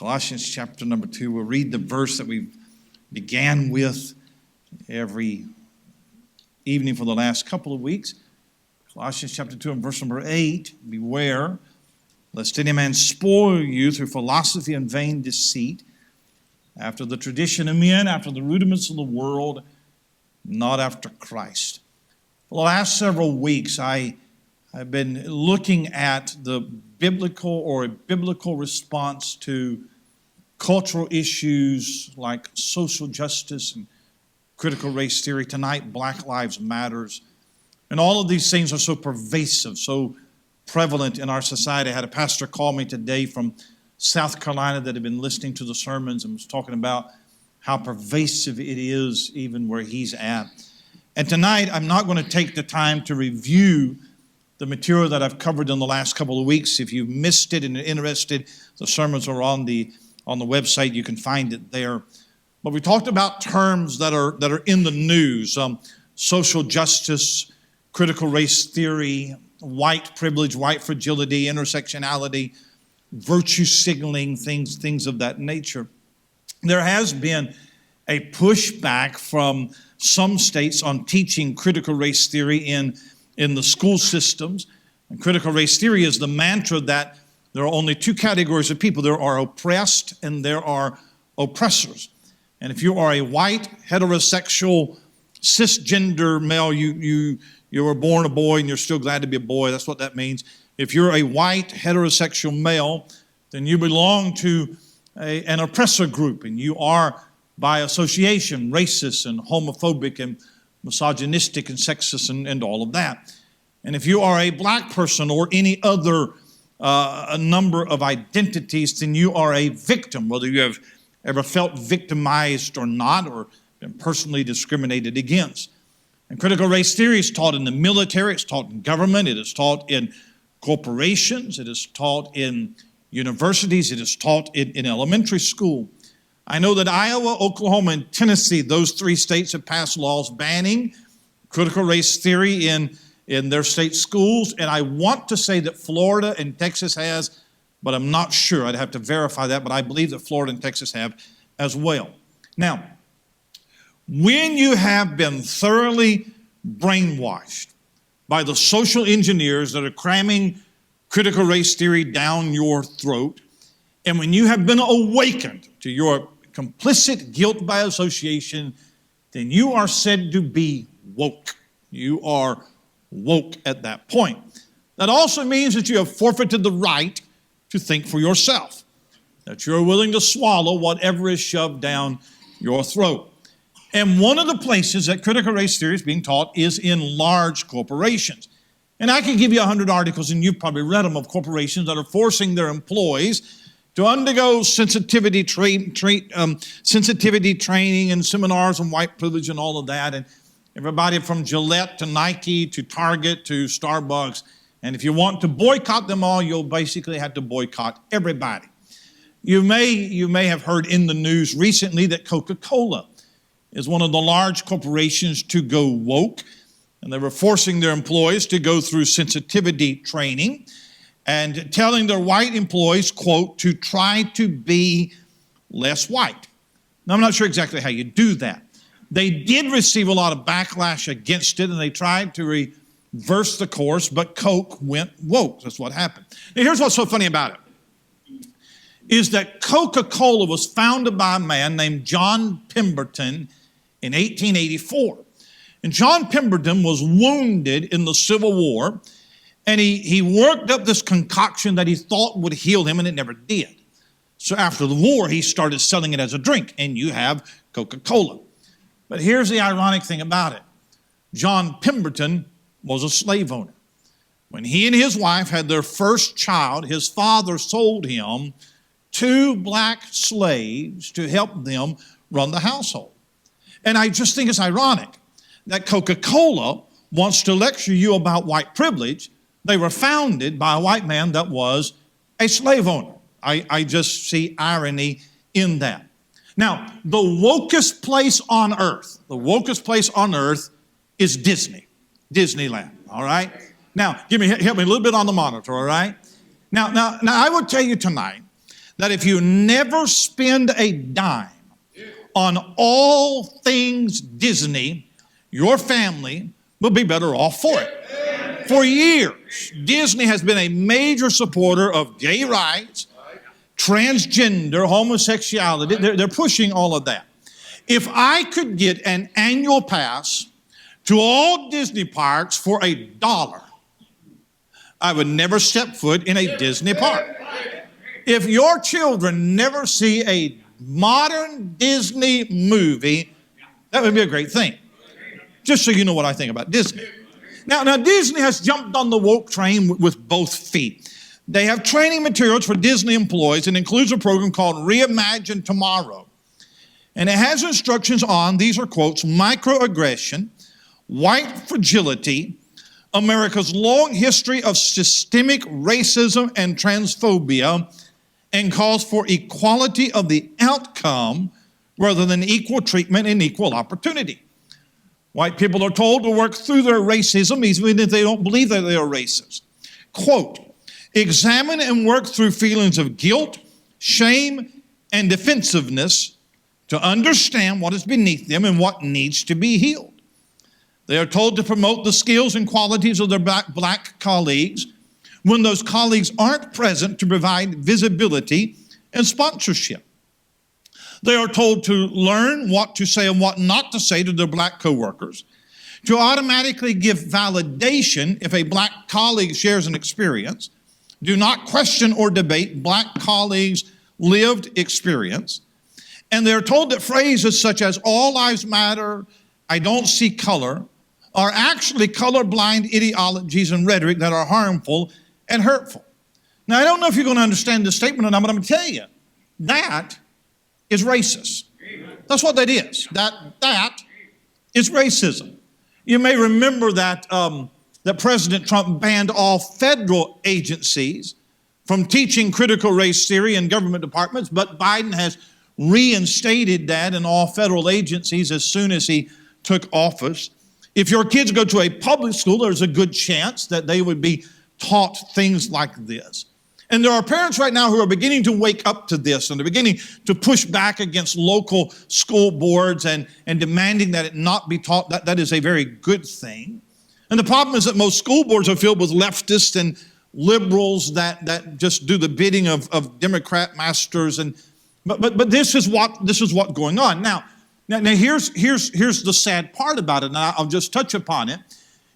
Colossians chapter number 2. We'll read the verse that we began with every evening for the last couple of weeks. Colossians chapter 2 and verse number 8. Beware, lest any man spoil you through philosophy and vain deceit, after the tradition of men, after the rudiments of the world, not after Christ. For the last several weeks, I've been looking at the biblical response to cultural issues like social justice and critical race theory. Tonight, Black Lives Matters. And all of these things are so pervasive, so prevalent in our society. I had a pastor call me today from South Carolina that had been listening to the sermons and was talking about how pervasive it is even where he's at. And tonight, I'm not going to take the time to review the material that I've covered in the last couple of weeks. If you've missed it and are interested, the sermons are on the website. You can find it there. But we talked about terms that are in the news: social justice, critical race theory, white privilege, white fragility, intersectionality, virtue signaling, things of that nature. There has been a pushback from some states on teaching critical race theory in the school systems. And critical race theory is the mantra that there are only two categories of people. There are oppressed and there are oppressors. And if you are a white, heterosexual, cisgender male, you were born a boy and you're still glad to be a boy. That's what that means. If you're a white, heterosexual male, then you belong to an oppressor group, and you are, by association, racist and homophobic and misogynistic and sexist and all of that. And if you are a black person or any other a number of identities, then you are a victim, whether you have ever felt victimized or not, or been personally discriminated against. And critical race theory is taught in the military, it's taught in government, it is taught in corporations, it is taught in universities, it is taught in elementary school. I know that Iowa, Oklahoma, and Tennessee, those three states have passed laws banning critical race theory in their state schools. And I want to say that Florida and Texas has, but I'm not sure. I'd have to verify that, but I believe that Florida and Texas have as well. Now, when you have been thoroughly brainwashed by the social engineers that are cramming critical race theory down your throat, and when you have been awakened to your complicit guilt by association, then you are said to be woke. You are woke at that point. That also means that you have forfeited the right to think for yourself, that you're willing to swallow whatever is shoved down your throat. And one of the places that critical race theory is being taught is in large corporations. And I can give you 100 articles, and you've probably read them, of corporations that are forcing their employees to undergo sensitivity training and seminars on white privilege and all of that. And everybody from Gillette to Nike to Target to Starbucks. And if you want to boycott them all, you'll basically have to boycott everybody. You may have heard in the news recently that Coca-Cola is one of the large corporations to go woke. And they were forcing their employees to go through sensitivity training and telling their white employees, quote, to try to be less white. Now, I'm not sure exactly how you do that. They did receive a lot of backlash against it, and they tried to reverse the course, but Coke went woke. That's what happened. Now, here's what's so funny about it, is that Coca-Cola was founded by a man named John Pemberton in 1884. And John Pemberton was wounded in the Civil War, and he worked up this concoction that he thought would heal him, and it never did. So after the war, he started selling it as a drink, and you have Coca-Cola. But here's the ironic thing about it. John Pemberton was a slave owner. When he and his wife had their first child, his father sold him 2 black slaves to help them run the household. And I just think it's ironic that Coca-Cola wants to lecture you about white privilege. They were founded by a white man that was a slave owner. I just see irony in that. Now, the wokest place on earth is Disneyland, all right? Now, help me a little bit on the monitor, all right? Now, I will tell you tonight that if you never spend a dime on all things Disney, your family will be better off for it. For years, Disney has been a major supporter of gay rights, transgender, homosexuality. They're pushing all of that. If I could get an annual pass to all Disney parks for $1, I would never step foot in a Disney park. If your children never see a modern Disney movie, that would be a great thing. Just so you know what I think about Disney. Now Disney has jumped on the woke train with both feet. They have training materials for Disney employees and includes a program called Reimagine Tomorrow. And it has instructions on, these are quotes, microaggression, white fragility, America's long history of systemic racism and transphobia, and calls for equality of the outcome rather than equal treatment and equal opportunity. White people are told to work through their racism even if they don't believe that they are racist. Quote, examine and work through feelings of guilt, shame, and defensiveness to understand what is beneath them and what needs to be healed. They are told to promote the skills and qualities of their black colleagues when those colleagues aren't present to provide visibility and sponsorship. They are told to learn what to say and what not to say to their black coworkers, to automatically give validation if a black colleague shares an experience, do not question or debate black colleagues' lived experience, and they're told that phrases such as all lives matter, I don't see color, are actually colorblind ideologies and rhetoric that are harmful and hurtful. Now, I don't know if you're going to understand this statement or not, but I'm going to tell you, that is racist. That's what that is. That is racism. You may remember that, that President Trump banned all federal agencies from teaching critical race theory in government departments, but Biden has reinstated that in all federal agencies as soon as he took office. If your kids go to a public school, there's a good chance that they would be taught things like this. And there are parents right now who are beginning to wake up to this, and they're beginning to push back against local school boards and demanding that it not be taught. That is a very good thing. And the problem is that most school boards are filled with leftists and liberals that just do the bidding of Democrat masters. But this is what's going on. Now here's the sad part about it, and I'll just touch upon it.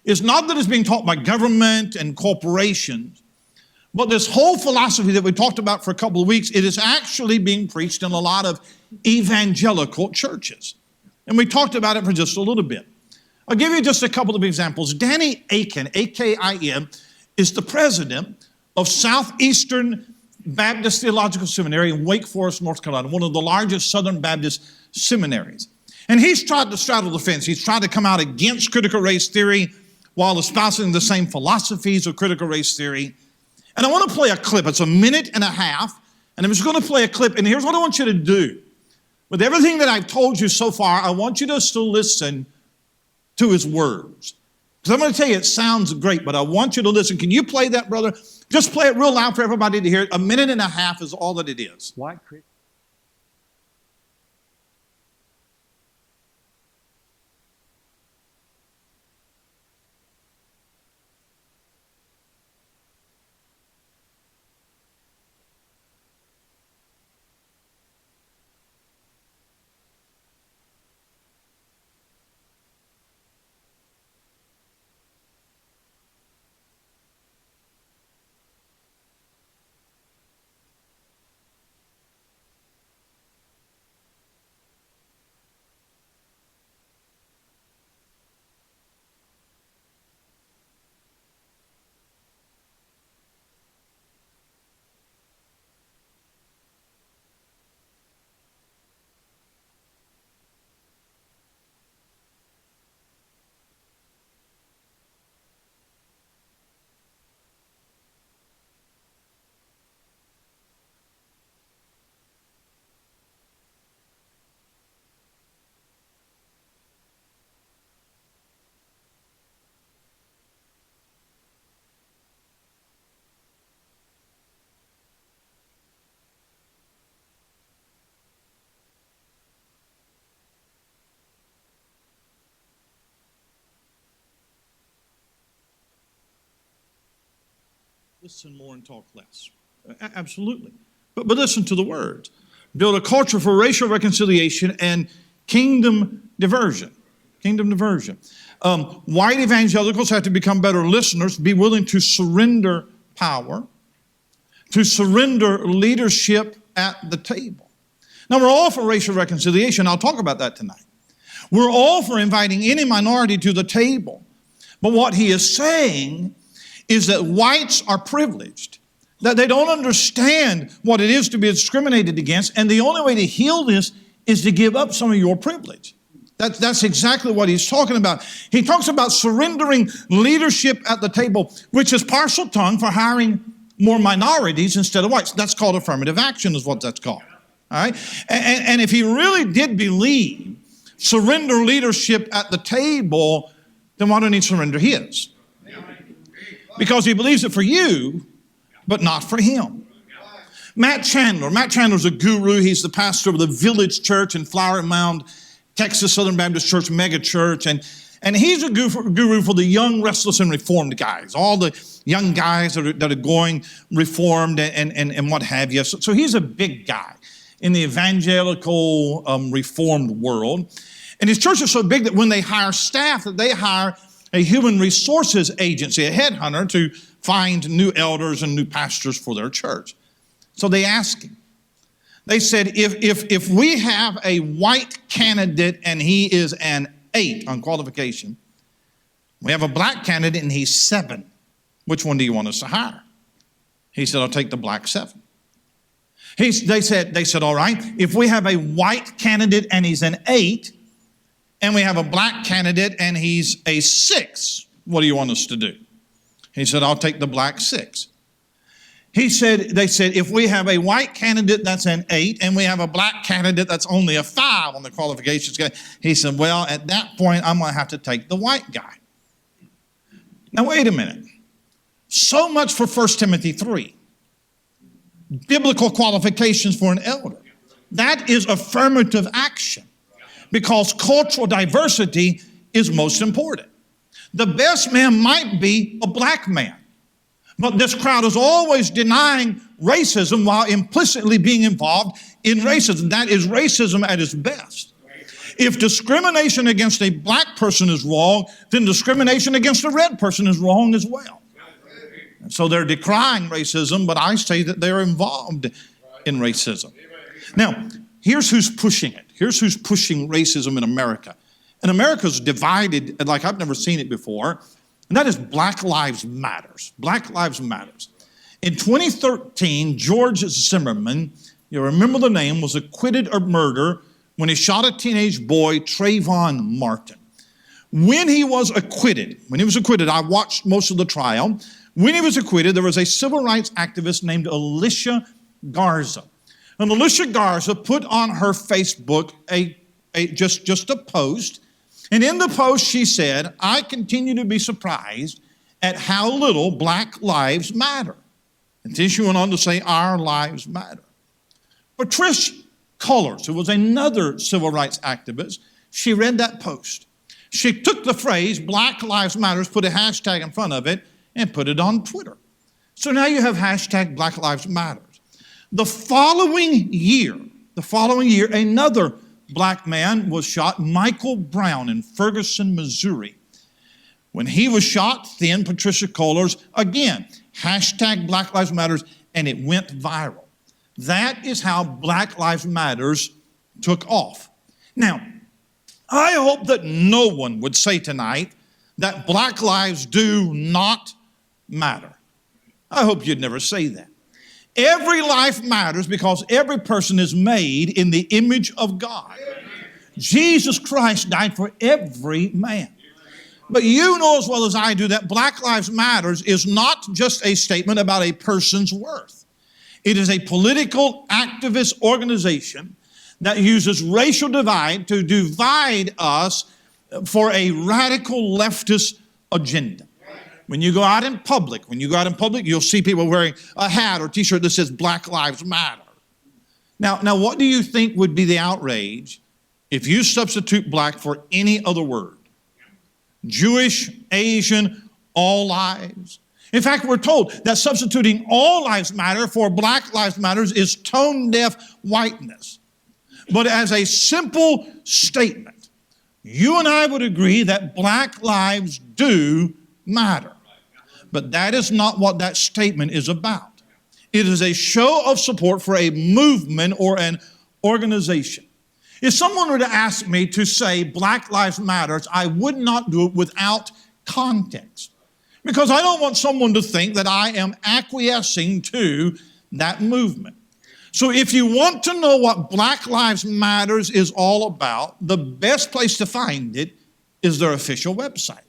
It's not that it's being taught by government and corporations, but this whole philosophy that we talked about for a couple of weeks, it is actually being preached in a lot of evangelical churches. And we talked about it for just a little bit. I'll give you just a couple of examples. Danny Akin, A-K-I-N, is the president of Southeastern Baptist Theological Seminary in Wake Forest, North Carolina, one of the largest Southern Baptist seminaries. And he's tried to straddle the fence. He's tried to come out against critical race theory while espousing the same philosophies of critical race theory. And I want to play a clip. It's a minute and a half. And I'm just going to play a clip. And here's what I want you to do. With everything that I've told you so far, I want you to still listen to his words. Because I'm going to tell you, it sounds great, but I want you to listen. Can you play that, brother? Just play it real loud for everybody to hear it. A minute and a half is all that it is. White Christian. Listen more and talk less. Absolutely. But listen to the words. Build a culture for racial reconciliation and kingdom diversion. Kingdom diversion. White evangelicals have to become better listeners, be willing to surrender power, to surrender leadership at the table. Now, we're all for racial reconciliation. I'll talk about that tonight. We're all for inviting any minority to the table. But what he is saying is that whites are privileged, that they don't understand what it is to be discriminated against, and the only way to heal this is to give up some of your privilege. That's exactly what he's talking about. He talks about surrendering leadership at the table, which is partial tongue for hiring more minorities instead of whites. That's called affirmative action is what that's called. All right? And if he really did believe surrender leadership at the table, then why don't he surrender his? Because he believes it for you, but not for him. Matt Chandler's a guru. He's the pastor of the Village Church in Flower Mound, Texas Southern Baptist Church mega church. And he's a guru for the young, restless, and reformed guys, all the young guys that are going reformed and what have you. So he's a big guy in the evangelical reformed world. And his church is so big that when they hire staff, that they hire a human resources agency, a headhunter, to find new elders and new pastors for their church. So they asked him. They said, if we have a white candidate and he is an 8 on qualification, we have a black candidate and he's 7, which one do you want us to hire? He said, I'll take the black 7. They said, all right, if we have a white candidate and he's an 8, and we have a black candidate and he's a 6, what do you want us to do? He said, I'll take the black 6. They said, if we have a white candidate that's an 8 and we have a black candidate that's only a 5 on the qualifications, he said, well, at that point, I'm going to have to take the white guy. Now, wait a minute. So much for 1 Timothy 3. Biblical qualifications for an elder. That is affirmative action because cultural diversity is most important. The best man might be a black man. But this crowd is always denying racism while implicitly being involved in racism. That is racism at its best. If discrimination against a black person is wrong, then discrimination against a red person is wrong as well. And so they're decrying racism, but I say that they're involved in racism. Now, here's who's pushing it. Here's who's pushing racism in America. And America's divided like I've never seen it before. And that is Black Lives Matters. Black Lives Matters. In 2013, George Zimmerman, you remember the name, was acquitted of murder when he shot a teenage boy, Trayvon Martin. When he was acquitted, I watched most of the trial. When he was acquitted, there was a civil rights activist named Alicia Garza. And Alicia Garza put on her Facebook just a post. And in the post, she said, I continue to be surprised at how little Black lives matter. And then she went on to say, our lives matter. Patricia Cullors, who was another civil rights activist, she read that post. She took the phrase, Black Lives Matters, put a hashtag in front of it, and put it on Twitter. So now you have hashtag Black Lives Matters. The following year, another black man was shot, Michael Brown in Ferguson, Missouri. When he was shot, then Patricia Cullors, again, hashtag Black Lives Matters, and it went viral. That is how Black Lives Matters took off. Now, I hope that no one would say tonight that black lives do not matter. I hope you'd never say that. Every life matters because every person is made in the image of God. Jesus Christ died for every man. But you know as well as I do that Black Lives Matters is not just a statement about a person's worth. It is a political activist organization that uses racial divide to divide us for a radical leftist agenda. When you go out in public, you'll see people wearing a hat or t-shirt that says Black Lives Matter. Now, what do you think would be the outrage if you substitute black for any other word? Jewish, Asian, all lives. In fact, we're told that substituting all lives matter for Black Lives Matter is tone-deaf whiteness. But as a simple statement, you and I would agree that Black lives do matter. But that is not what that statement is about. It is a show of support for a movement or an organization. If someone were to ask me to say Black Lives Matter, I would not do it without context. Because I don't want someone to think that I am acquiescing to that movement. So if you want to know what Black Lives Matters is all about, the best place to find it is their official website.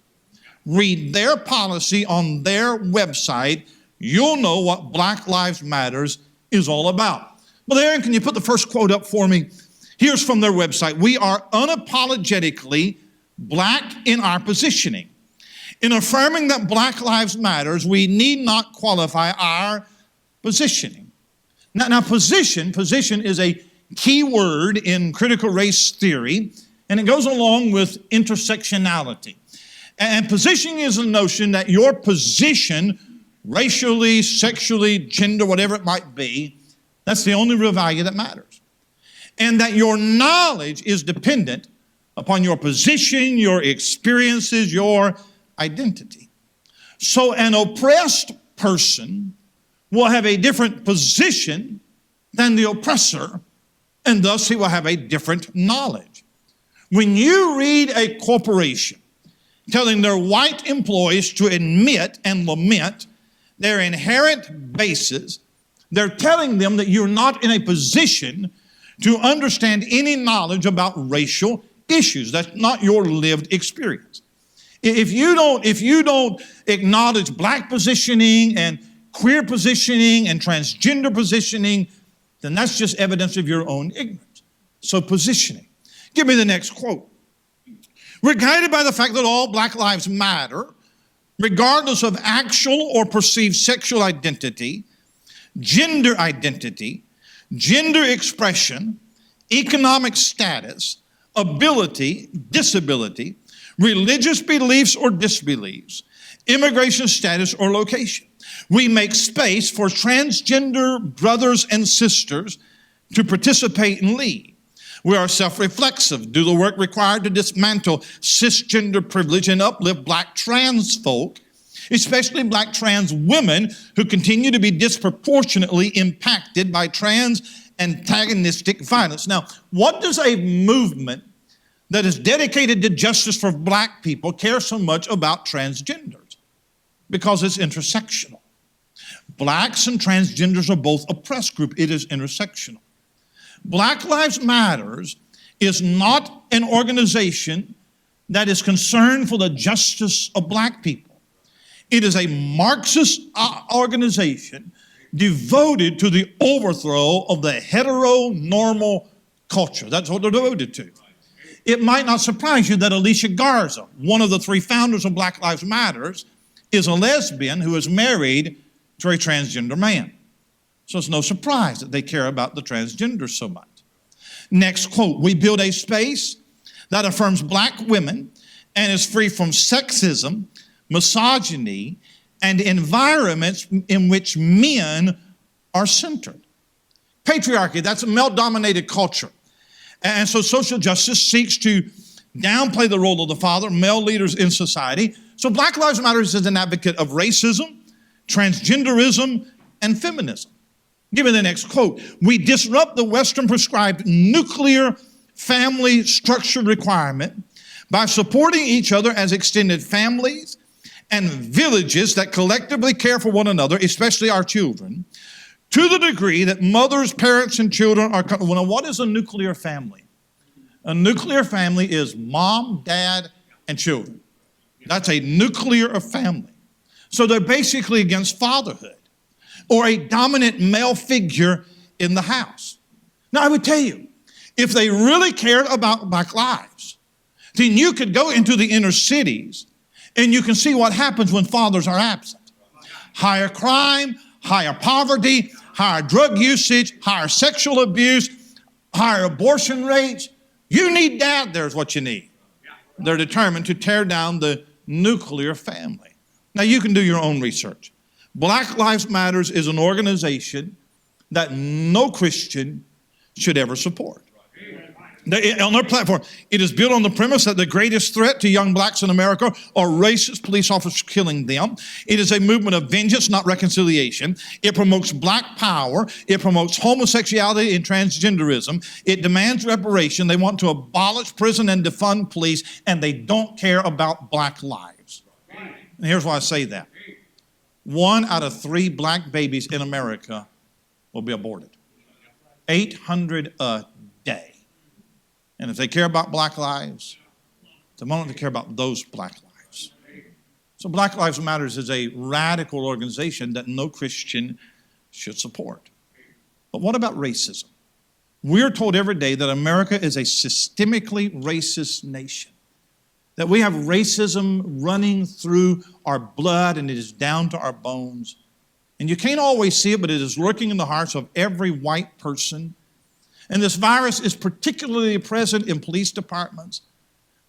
Read their policy on their website. You'll know what Black Lives Matters is all about. Well, Aaron, can you put the first quote up for me? Here's from their website. We are unapologetically black in our positioning. In affirming that Black Lives Matters, we need not qualify our positioning. Now position is a key word in critical race theory, and it goes along with intersectionality. And positioning is a notion that your position, racially, sexually, gender, whatever it might be, that's the only real value that matters. And that your knowledge is dependent upon your position, your experiences, your identity. So an oppressed person will have a different position than the oppressor, and thus he will have a different knowledge. When you read a corporation telling their white employees to admit and lament their inherent basis, they're telling them that you're not in a position to understand any knowledge about racial issues. That's not your lived experience. If you don't acknowledge black positioning and queer positioning and transgender positioning, then that's just evidence of your own ignorance. So positioning. Give me the next quote. We're guided by the fact that all Black lives matter, regardless of actual or perceived sexual identity, gender expression, economic status, ability, disability, religious beliefs or disbeliefs, immigration status or location. We make space for transgender brothers and sisters to participate and lead. We are self-reflexive, do the work required to dismantle cisgender privilege and uplift black trans folk, especially black trans women who continue to be disproportionately impacted by trans antagonistic violence. Now, what does a movement that is dedicated to justice for black people care so much about transgenders? Because it's intersectional. Blacks and transgenders are both oppressed group. It is intersectional. Black Lives Matters is not an organization that is concerned for the justice of black people. It is a Marxist organization devoted to the overthrow of the heteronormal culture. That's what they're devoted to. It might not surprise you that Alicia Garza, one of the three founders of Black Lives Matters, is a lesbian who is married to a transgender man. So it's no surprise that they care about the transgender so much. Next quote, we build a space that affirms black women and is free from sexism, misogyny, and environments in which men are centered. Patriarchy, that's a male-dominated culture. And so social justice seeks to downplay the role of the father, male leaders in society. So Black Lives Matter is an advocate of racism, transgenderism, and feminism. Give me the next quote. We disrupt the Western prescribed nuclear family structure requirement by supporting each other as extended families and villages that collectively care for one another, especially our children, to the degree that mothers, parents, and children are... Well, what is a nuclear family? A nuclear family is mom, dad, and children. That's a nuclear family. So they're basically against fatherhood or a dominant male figure in the house. Now, I would tell you, if they really cared about black lives, then you could go into the inner cities and you can see what happens when fathers are absent. Higher crime, higher poverty, higher drug usage, higher sexual abuse, higher abortion rates. You need dad, there's what you need. They're determined to tear down the nuclear family. Now, you can do your own research. Black Lives Matters is an organization that no Christian should ever support. On their platform, it is built on the premise that the greatest threat to young blacks in America are racist police officers killing them. It is a movement of vengeance, not reconciliation. It promotes black power. It promotes homosexuality and transgenderism. It demands reparation. They want to abolish prison and defund police, and they don't care about black lives. And here's why I say that. 1 out of 3 black babies in America will be aborted. 800 a day. And if they care about black lives, the moment they care about those black lives. So Black Lives Matters is a radical organization that no Christian should support. But what about racism? We're told every day that America is a systemically racist nation. That we have racism running through our blood and it is down to our bones. And you can't always see it, but it is lurking in the hearts of every white person. And this virus is particularly present in police departments,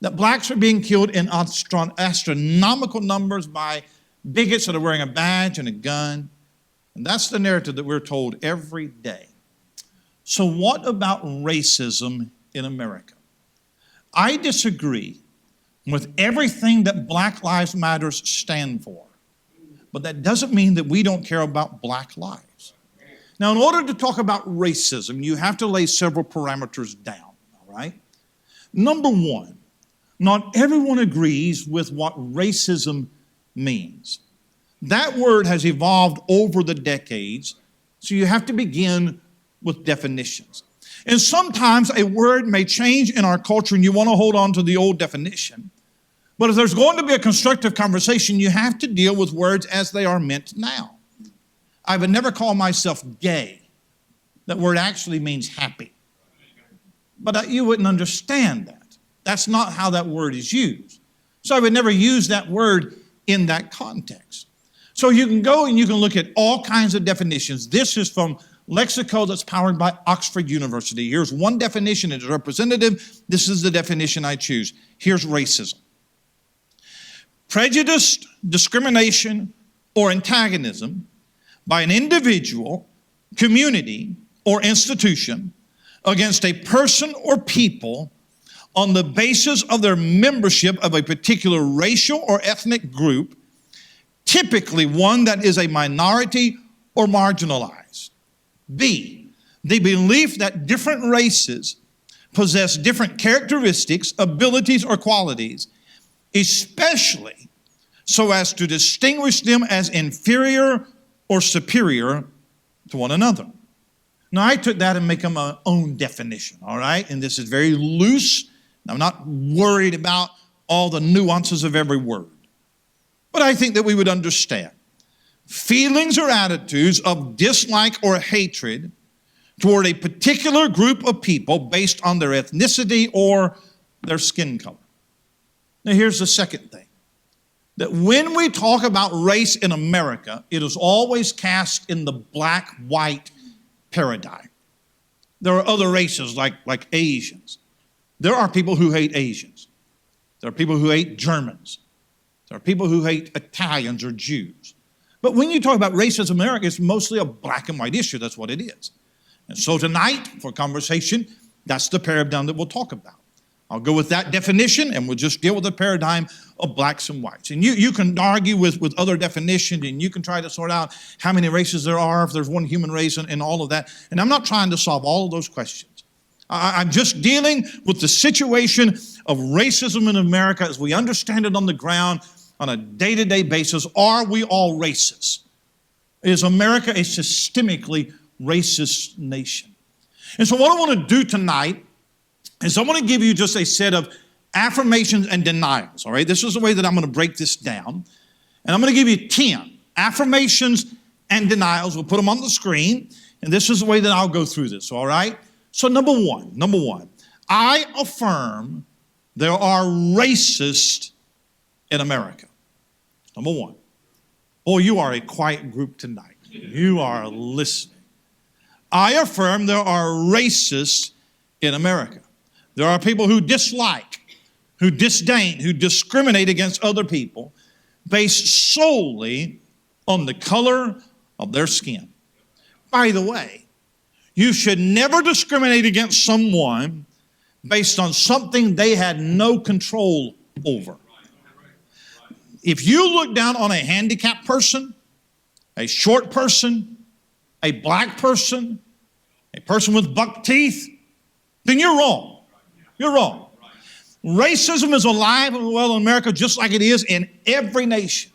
that blacks are being killed in astronomical numbers by bigots that are wearing a badge and a gun. And that's the narrative that we're told every day. So what about racism in America? I disagree with everything that Black Lives Matter stand for. But that doesn't mean that we don't care about black lives. Now, in order to talk about racism, you have to lay several parameters down, all right? Number one, not everyone agrees with what racism means. That word has evolved over the decades, so you have to begin with definitions. And sometimes a word may change in our culture and you want to hold on to the old definition. But if there's going to be a constructive conversation, you have to deal with words as they are meant now. I would never call myself gay. That word actually means happy. But you wouldn't understand that. That's not how that word is used. So I would never use that word in that context. So you can go and you can look at all kinds of definitions. This is from Lexico that's powered by Oxford University. Here's one definition. It's representative. This is the definition I choose. Here's racism. Prejudice, discrimination, or antagonism by an individual, community, or institution against a person or people on the basis of their membership of a particular racial or ethnic group, typically one that is a minority or marginalized. B, the belief that different races possess different characteristics, abilities, or qualities, especially so as to distinguish them as inferior or superior to one another. Now, I took that and make them my own definition, all right? And this is very loose. I'm not worried about all the nuances of every word. But I think that we would understand feelings or attitudes of dislike or hatred toward a particular group of people based on their ethnicity or their skin color. Now, here's the second thing. That when we talk about race in America, it is always cast in the black-white paradigm. There are other races like Asians. There are people who hate Asians. There are people who hate Germans. There are people who hate Italians or Jews. But when you talk about race in America, it's mostly a black and white issue. That's what it is. And so tonight, for conversation, that's the paradigm that we'll talk about. I'll go with that definition, and we'll just deal with the paradigm of blacks and whites. And you can argue with other definitions, and you can try to sort out how many races there are, if there's one human race, and all of that. And I'm not trying to solve all of those questions. I'm just dealing with the situation of racism in America as we understand it on the ground on a day-to-day basis. Are we all racist? Is America a systemically racist nation? And so what I want to do tonight is I want to give you just a set of affirmations and denials, all right? This is the way that I'm going to break this down. And I'm going to give you 10 affirmations and denials. We'll put them on the screen. And this is the way that I'll go through this, all right? So number one, I affirm there are racists in America. Number one. Boy, you are a quiet group tonight. You are listening. I affirm there are racists in America. There are people who dislike, who disdain, who discriminate against other people based solely on the color of their skin. By the way, you should never discriminate against someone based on something they had no control over. If you look down on a handicapped person, a short person, a black person, a person with buck teeth, then you're wrong. You're wrong. Racism is alive and well in America just like it is in every nation.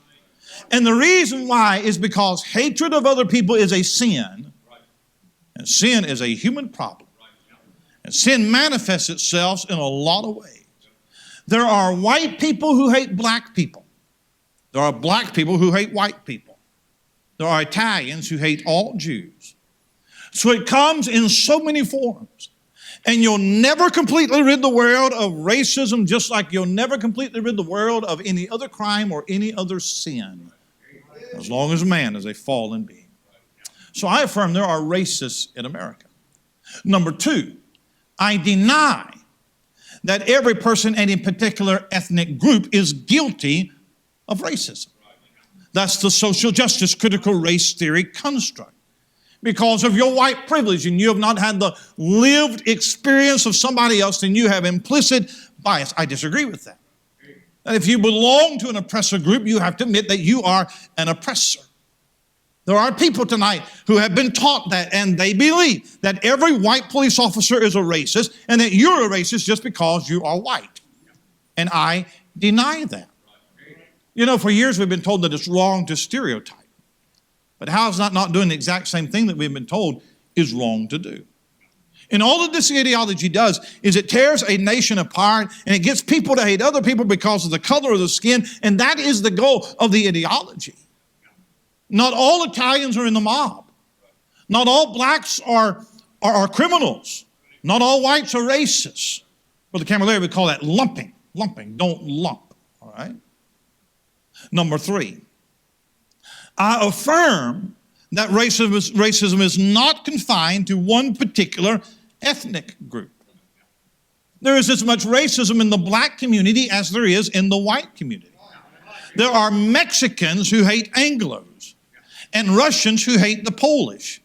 And the reason why is because hatred of other people is a sin, and sin is a human problem. And sin manifests itself in a lot of ways. There are white people who hate black people. There are black people who hate white people. There are Italians who hate all Jews. So it comes in so many forms. And you'll never completely rid the world of racism, just like you'll never completely rid the world of any other crime or any other sin, as long as man is a fallen being. So I affirm there are racists in America. Number two, I deny that every person in a particular ethnic group is guilty of racism. That's the social justice critical race theory construct. Because of your white privilege and you have not had the lived experience of somebody else, then you have implicit bias. I disagree with that. And if you belong to an oppressor group, you have to admit that you are an oppressor. There are people tonight who have been taught that, and they believe that every white police officer is a racist and that you're a racist just because you are white. And I deny that. You know, for years we've been told that it's wrong to stereotype. But how is that not doing the exact same thing that we've been told is wrong to do? And all that this ideology does is it tears a nation apart and it gets people to hate other people because of the color of the skin, and that is the goal of the ideology. Not all Italians are in the mob. Not all blacks are criminals. Not all whites are racists. Brother Camilleri would call that lumping. Lumping, don't lump, all right? Number three, I affirm that racism is not confined to one particular ethnic group. There is as much racism in the black community as there is in the white community. There are Mexicans who hate Anglos and Russians who hate the Polish.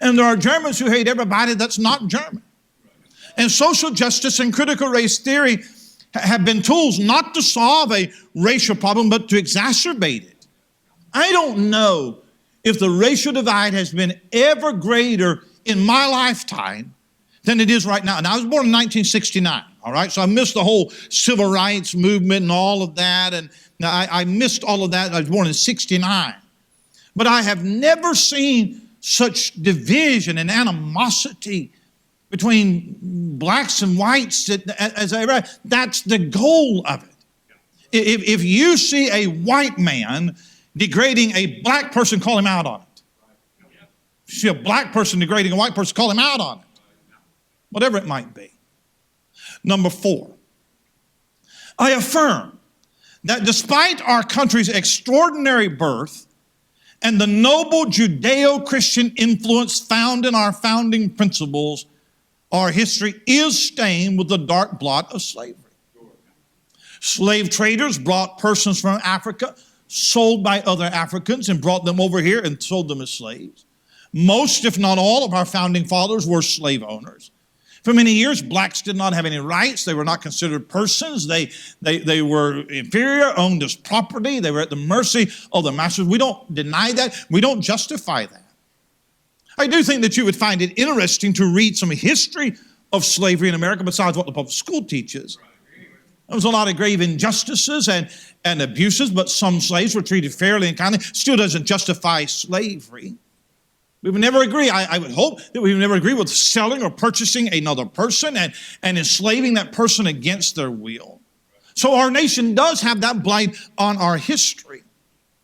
And there are Germans who hate everybody that's not German. And social justice and critical race theory have been tools not to solve a racial problem, but to exacerbate it. I don't know if the racial divide has been ever greater in my lifetime than it is right now. And I was born in 1969, all right? So I missed the whole civil rights movement and all of that. And I missed all of that. I was born in 69. But I have never seen such division and animosity between blacks and whites as I read. That's the goal of it. If you see a white man degrading a black person, call him out on it. If you see a black person degrading a white person, call him out on it. Whatever it might be. Number four, I affirm that despite our country's extraordinary birth and the noble Judeo-Christian influence found in our founding principles, our history is stained with the dark blot of slavery. Slave traders brought persons from Africa, sold by other Africans, and brought them over here and sold them as slaves. Most, if not all, of our founding fathers were slave owners. For many years, blacks did not have any rights. They were not considered persons. They were inferior, owned as property. They were at the mercy of the masters. We don't deny that. We don't justify that. I do think that you would find it interesting to read some history of slavery in America besides what the public school teaches. There was a lot of grave injustices and abuses, but some slaves were treated fairly and kindly. Still doesn't justify slavery. We would never agree. I would hope that we would never agree with selling or purchasing another person and enslaving that person against their will. So our nation does have that blight on our history.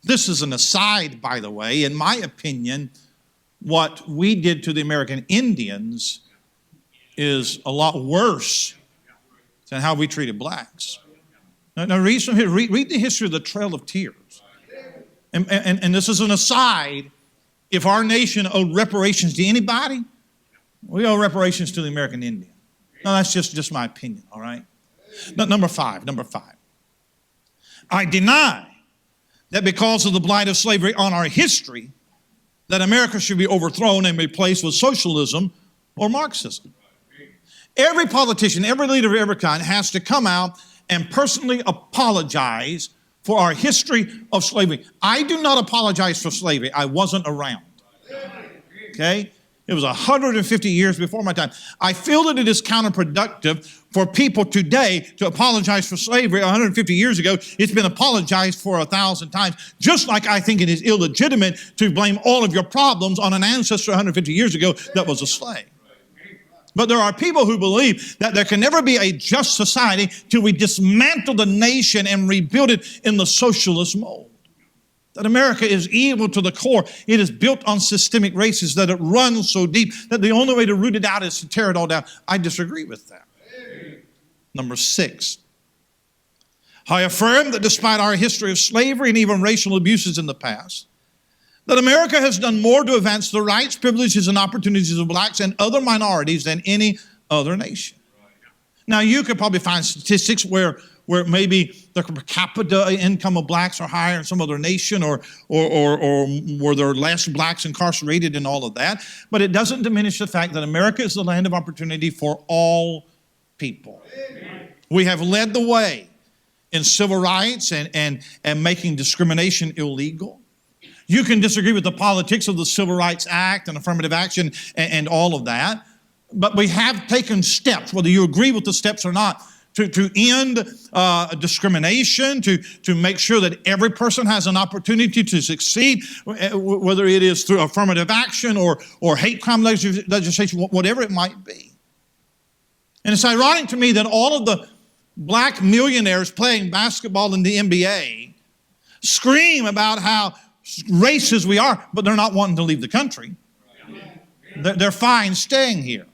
This is an aside, by the way. In my opinion, what we did to the American Indians is a lot worse than how we treated blacks. Now read the history of the Trail of Tears. And this is an aside. If our nation owed reparations to anybody, we owe reparations to the American Indian. No, that's just my opinion, all right? Number five. I deny that because of the blight of slavery on our history, that America should be overthrown and replaced with socialism or Marxism. Every politician, every leader of every kind has to come out and personally apologize for our history of slavery. I do not apologize for slavery. I wasn't around. Okay? It was 150 years before my time. I feel that it is counterproductive for people today to apologize for slavery 150 years ago. It's been apologized for 1,000 times. Just like I think it is illegitimate to blame all of your problems on an ancestor 150 years ago that was a slave. But there are people who believe that there can never be a just society till we dismantle the nation and rebuild it in the socialist mold. That America is evil to the core. It is built on systemic racism, that it runs so deep that the only way to root it out is to tear it all down. I disagree with that. Number 6, I affirm that despite our history of slavery and even racial abuses in the past, that America has done more to advance the rights, privileges, and opportunities of blacks and other minorities than any other nation. Now, you could probably find statistics where maybe the per capita income of blacks are higher in some other nation or where there are less blacks incarcerated and all of that. But it doesn't diminish the fact that America is the land of opportunity for all people. We have led the way in civil rights and making discrimination illegal. You can disagree with the politics of the Civil Rights Act and affirmative action and all of that. But we have taken steps, whether you agree with the steps or not, to end discrimination, to make sure that every person has an opportunity to succeed, whether it is through affirmative action or hate crime legislation, whatever it might be. And it's ironic to me that all of the black millionaires playing basketball in the NBA scream about how racist we are, but they're not wanting to leave the country. They're fine staying here.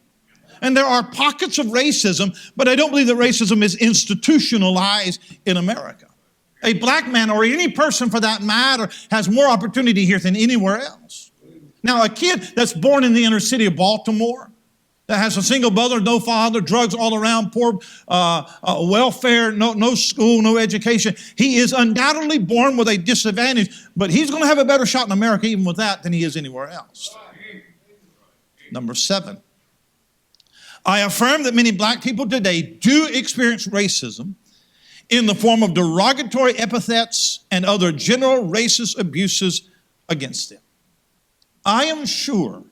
And there are pockets of racism, but I don't believe that racism is institutionalized in America. A black man, or any person for that matter, has more opportunity here than anywhere else. Now, a kid that's born in the inner city of Baltimore, that has a single mother, no father, drugs all around, poor welfare, no school, no education, he is undoubtedly born with a disadvantage, but he's going to have a better shot in America even with that than he is anywhere else. Number 7. I affirm that many black people today do experience racism in the form of derogatory epithets and other general racist abuses against them. I am sure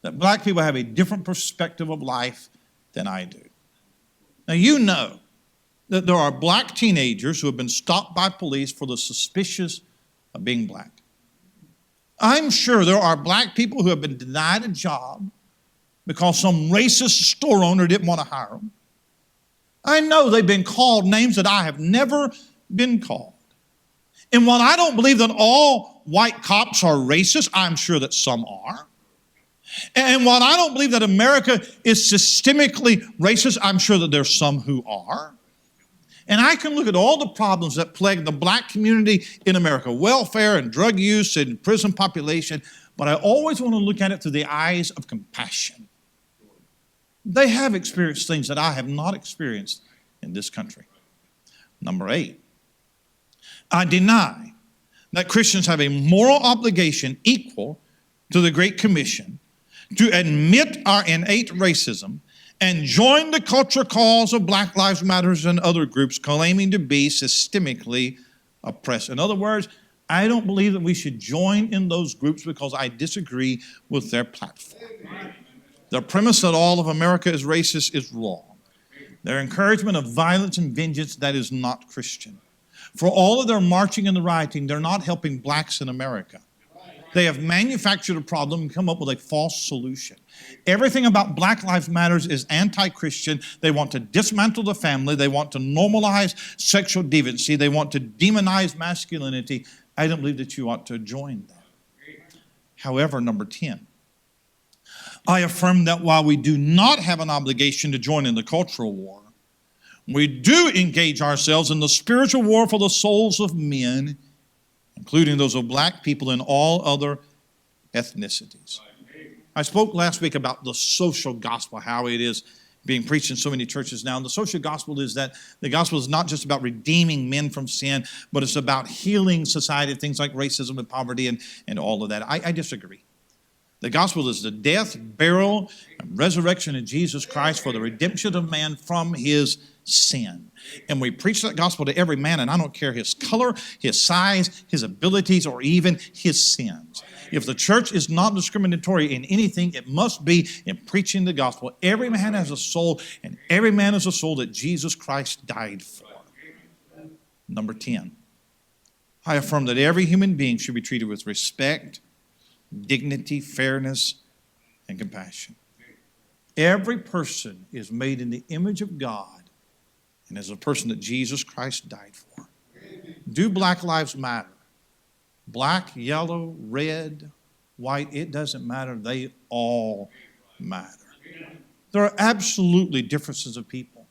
that black people have a different perspective of life than I do. Now, you know that there are black teenagers who have been stopped by police for the suspicious of being black. I'm sure there are black people who have been denied a job because some racist store owner didn't want to hire them. I know they've been called names that I have never been called. And while I don't believe that all white cops are racist, I'm sure that some are. And while I don't believe that America is systemically racist, I'm sure that there's some who are. And I can look at all the problems that plague the black community in America, welfare and drug use and prison population, but I always want to look at it through the eyes of compassion. They have experienced things that I have not experienced in this country. Number 8, I deny that Christians have a moral obligation equal to the Great Commission to admit our innate racism and join the cultural cause of Black Lives Matter and other groups claiming to be systemically oppressed. In other words, I don't believe that we should join in those groups because I disagree with their platform. The premise that all of America is racist is wrong. Their encouragement of violence and vengeance, that is not Christian. For all of their marching and the rioting, they're not helping blacks in America. They have manufactured a problem and come up with a false solution. Everything about Black Lives Matter is anti-Christian. They want to dismantle the family. They want to normalize sexual deviancy. They want to demonize masculinity. I don't believe that you ought to join that. However, number 10, I affirm that while we do not have an obligation to join in the cultural war, we do engage ourselves in the spiritual war for the souls of men, including those of black people and all other ethnicities. I spoke last week about the social gospel, how it is being preached in so many churches now. And the social gospel is that the gospel is not just about redeeming men from sin, but it's about healing society, things like racism and poverty and all of that. I disagree. The gospel is the death, burial, and resurrection of Jesus Christ for the redemption of man from his sin. And we preach that gospel to every man, and I don't care his color, his size, his abilities, or even his sins. If the church is not discriminatory in anything, it must be in preaching the gospel. Every man has a soul, and every man has a soul that Jesus Christ died for. Number 10, I affirm that every human being should be treated with respect, dignity, fairness, and compassion. Every person is made in the image of God and is a person that Jesus Christ died for. Do Black Lives Matter? Black, yellow, red, white, it doesn't matter. They all matter. There are absolutely differences of people.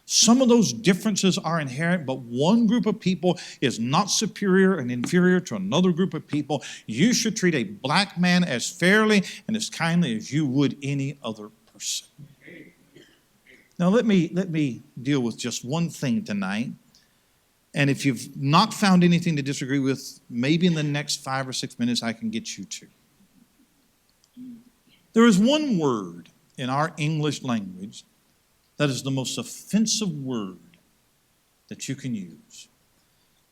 Some of those differences are inherent, but one group of people is not superior and inferior to another group of people. You should treat a black man as fairly and as kindly as you would any other person. Now let me deal with just one thing tonight. And if you've not found anything to disagree with, maybe in the next 5 or 6 minutes I can get you to. There is one word in our English language that is the most offensive word that you can use.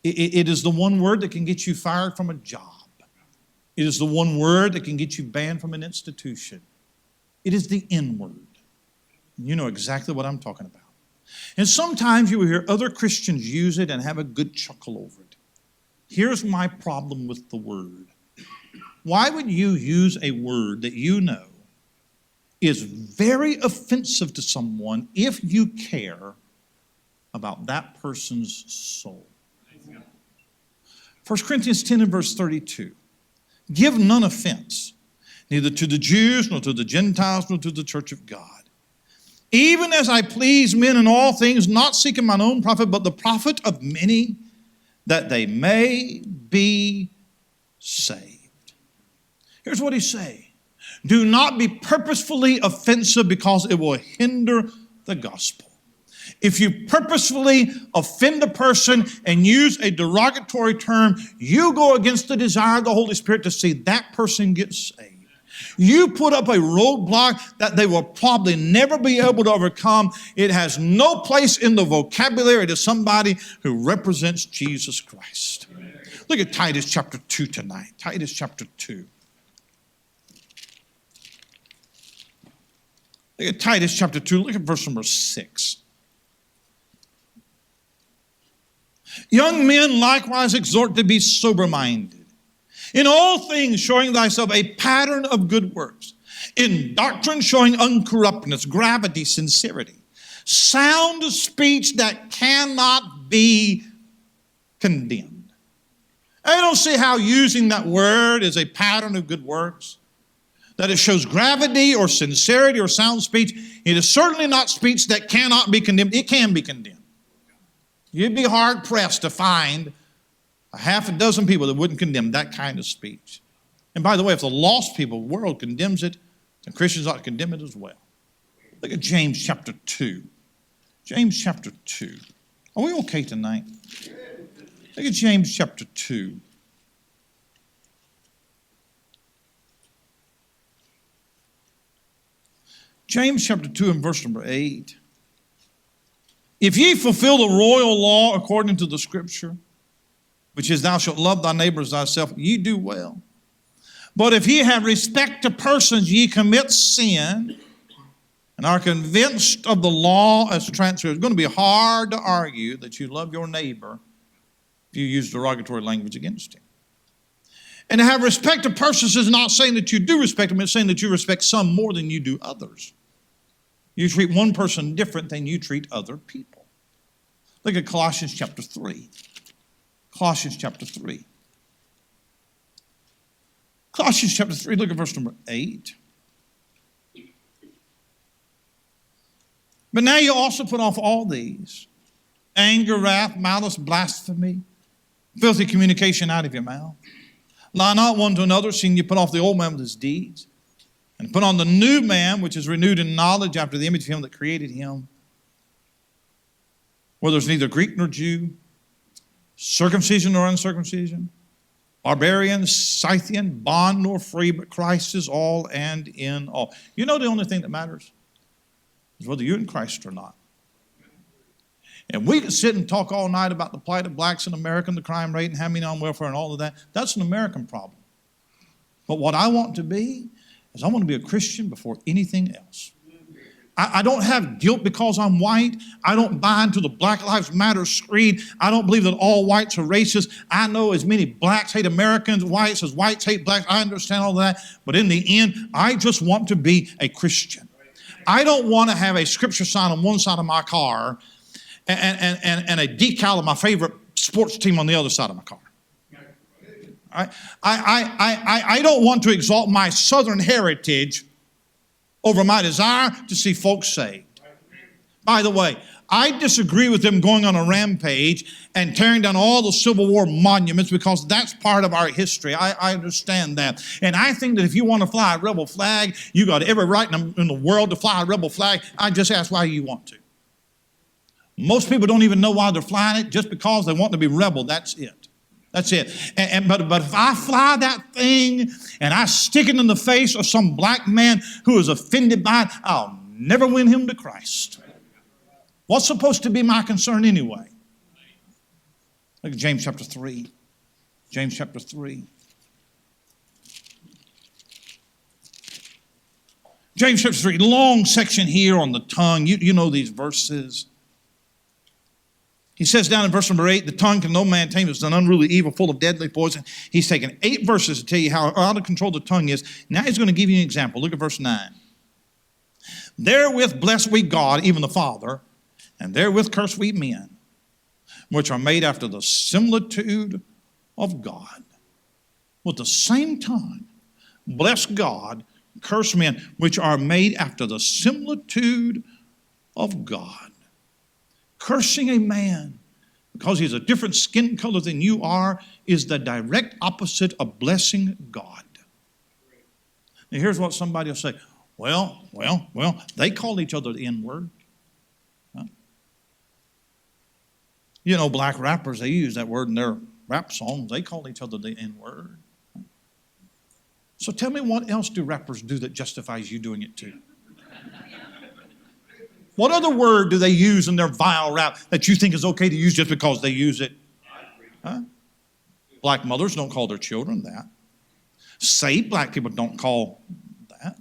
It is the one word that can get you fired from a job. It is the one word that can get you banned from an institution. It is the N-word. You know exactly what I'm talking about. And sometimes you will hear other Christians use it and have a good chuckle over it. Here's my problem with the word. Why would you use a word that you know is very offensive to someone if you care about that person's soul? 1 Corinthians 10 and verse 32. Give none offense, neither to the Jews, nor to the Gentiles, nor to the church of God. Even as I please men in all things, not seeking mine own profit, but the profit of many, that they may be saved. Here's what he's saying. Do not be purposefully offensive because it will hinder the gospel. If you purposefully offend a person and use a derogatory term, you go against the desire of the Holy Spirit to see that person get saved. You put up a roadblock that they will probably never be able to overcome. It has no place in the vocabulary to somebody who represents Jesus Christ. Look at Titus chapter 2 tonight. Titus chapter 2. Look at Titus chapter 2. Look at verse number 6. Young men likewise exhort to be sober-minded. In all things showing thyself a pattern of good works. In doctrine showing uncorruptness, gravity, sincerity. Sound speech that cannot be condemned. I don't see how using that word as a pattern of good works, that it shows gravity or sincerity or sound speech. It is certainly not speech that cannot be condemned. It can be condemned. You'd be hard-pressed to find a half a dozen people that wouldn't condemn that kind of speech. And by the way, if the lost people, the world condemns it, then Christians ought to condemn it as well. Look at James chapter 2. James chapter 2. Are we okay tonight? Look at James chapter 2. James chapter 2 and verse number 8. If ye fulfill the royal law according to the scripture, which is thou shalt love thy neighbor as thyself, ye do well. But if ye have respect to persons, ye commit sin and are convinced of the law as transgressors. It's going to be hard to argue that you love your neighbor if you use derogatory language against him. And to have respect to persons is not saying that you do respect them, it's saying that you respect some more than you do others. You treat one person different than you treat other people. Look at Colossians chapter 3. Colossians chapter 3. Colossians chapter 3, look at verse number 8. But now you also put off all these: anger, wrath, malice, blasphemy, filthy communication out of your mouth. Lie not one to another, seeing you put off the old man with his deeds, And put on the new man, which is renewed in knowledge after the image of him that created him. Where there's neither Greek nor Jew, circumcision nor uncircumcision, barbarian, Scythian, bond nor free, but Christ is all and in all. You know the only thing that matters is whether you're in Christ or not. And we can sit and talk all night about the plight of blacks in America and the crime rate and how many on welfare and all of that. That's an American problem. But what I want to be is I want to be a Christian before anything else. I don't have guilt because I'm white. I don't buy into the Black Lives Matter screed. I don't believe that all whites are racist. I know as many blacks hate Americans, whites, as whites hate blacks. I understand all that. But in the end, I just want to be a Christian. I don't want to have a scripture sign on one side of my car and a decal of my favorite sports team on the other side of my car. I don't want to exalt my Southern heritage over my desire to see folks saved. By the way, I disagree with them going on a rampage and tearing down all the Civil War monuments because that's part of our history. I understand that. And I think that if you want to fly a rebel flag, you got every right in the world to fly a rebel flag. I just ask why you want to. Most people don't even know why they're flying it, just because they want to be rebel. That's it. That's it. But if I fly that thing and I stick it in the face of some black man who is offended by it, I'll never win him to Christ. What's supposed to be my concern anyway? Look at James chapter 3. James chapter 3. James chapter 3, long section here on the tongue. You know these verses. He says down in verse number 8, the tongue can no man tame. It's an unruly evil full of deadly poison. He's taken 8 verses to tell you how out of control the tongue is. Now he's going to give you an example. Look at verse 9. Therewith bless we God, even the Father, and therewith curse we men, which are made after the similitude of God. With the same tongue, bless God, curse men, which are made after the similitude of God. Cursing a man because he's a different skin color than you are is the direct opposite of blessing God. Now here's what somebody will say. Well, they call each other the N-word. Huh? You know, black rappers, they use that word in their rap songs. They call each other the N-word. So tell me, what else do rappers do that justifies you doing it too? What other word do they use in their vile rap that you think is okay to use just because they use it? Huh? Black mothers don't call their children that. Saved black people don't call that.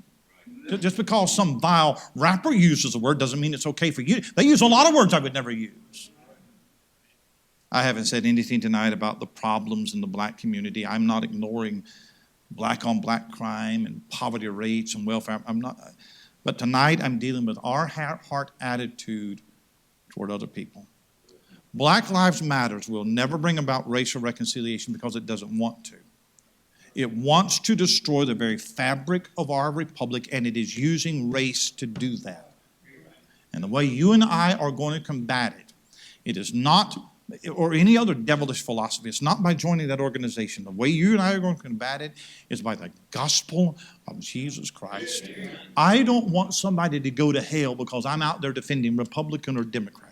Just because some vile rapper uses a word doesn't mean it's okay for you. They use a lot of words I would never use. I haven't said anything tonight about the problems in the black community. I'm not ignoring black on black crime and poverty rates and welfare. I'm not. But tonight I'm dealing with our heart attitude toward other people. Black Lives Matter will never bring about racial reconciliation because it doesn't want to. It wants to destroy the very fabric of our republic, and it is using race to do that. And the way you and I are going to combat it, it is not, or any other devilish philosophy, it's not by joining that organization. The way you and I are going to combat it is by the gospel of Jesus Christ. I don't want somebody to go to hell because I'm out there defending Republican or Democrat.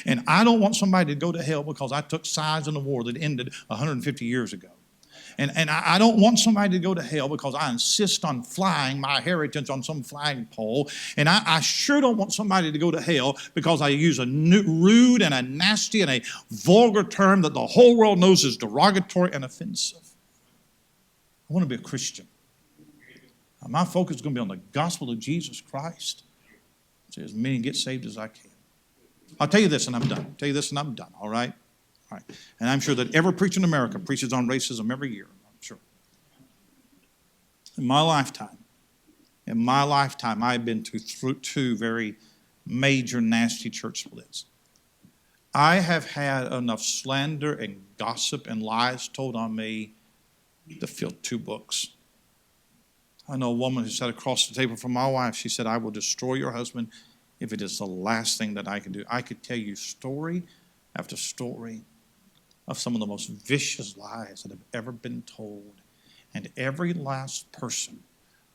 And I don't want somebody to go to hell because I took sides in a war that ended 150 years ago. And I don't want somebody to go to hell because I insist on flying my heritage on some flagpole. And I sure don't want somebody to go to hell because I use a rude and a nasty and a vulgar term that the whole world knows is derogatory and offensive. I want to be a Christian. My focus is going to be on the gospel of Jesus Christ. So as many get saved as I can. I'll tell you this and I'm done. All right? All right. And I'm sure that every preacher in America preaches on racism every year. I'm sure. In my lifetime, I've been through 2 very major nasty church splits. I have had enough slander and gossip and lies told on me to fill 2 books. I know a woman who sat across the table from my wife. She said, I will destroy your husband if it is the last thing that I can do. I could tell you story after story of some of the most vicious lies that have ever been told. And every last person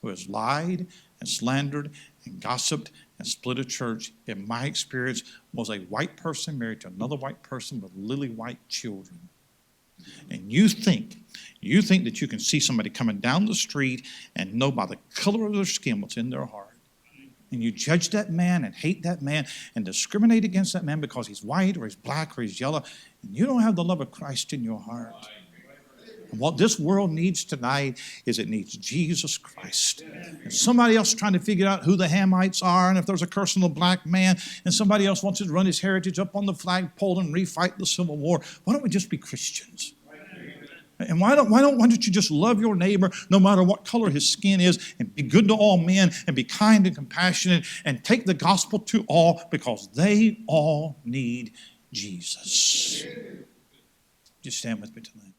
who has lied and slandered and gossiped and split a church, in my experience, was a white person married to another white person with lily white children. And you think that you can see somebody coming down the street and know by the color of their skin what's in their heart. And you judge that man and hate that man and discriminate against that man because he's white or he's black or he's yellow. And you don't have the love of Christ in your heart. And what this world needs tonight is it needs Jesus Christ. And somebody else trying to figure out who the Hamites are and if there's a curse on the black man, and somebody else wants to run his heritage up on the flagpole and refight the Civil War. Why don't we just be Christians? And why don't you just love your neighbor no matter what color his skin is, and be good to all men and be kind and compassionate and take the gospel to all, because they all need Jesus. Just stand with me tonight.